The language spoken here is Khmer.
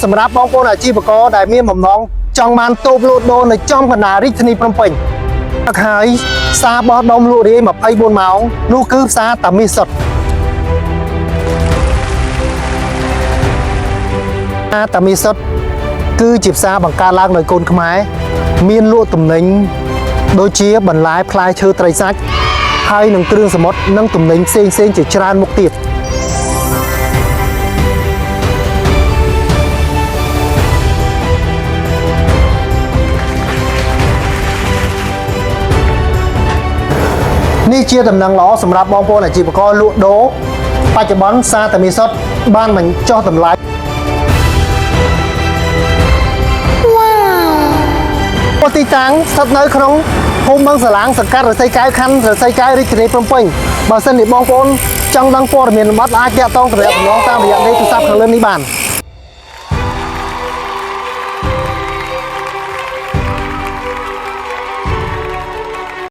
សម្រាប់បងប្អូនអាជីវករដែលមានបំណងចង់បានតូបលក់ដូរនៅចំកណ្ដាលរាជធានីភ្នំពេញហើយផ្សារបោះដុំលក់រាយ24ម៉ោងនោះគឺផ្សារតាមាសសុទ្ធតាមាសសុទ្ធគឺជាផ្សារបង្កើតឡើងដោយកូនខ្មែរមានលក់ទំនិញដូចជាបន្លែផ្លែឈើត្រីសាច់ហើយនឹងគ្រឿងសមុទ្រនិងទំនិញផ្សេងៗជាច្រើនមុខទៀតនេះជាដំណឹងល្អសម្រាប់បងប្អូនអាជីវករលក់ដូរបច្ចុប្បន្នផ្សារតាមាសសុទ្ធបានបញ្ចុះតម្លៃទីតាំងស្ថិតនៅក្នុងភូមិបឹងសាឡាងសង្កាត់រសីកែវខណ្ឌរសីកែវរាជធានីភ្នំពេញបើសិនជាបងប្អូនចង់ដឹងព័ត៌មានលម្អិតអាចទាក់ទងទំនាក់ទំនងតាមរយៈលេខទូរស័ព្ទខាងលើនេះបាន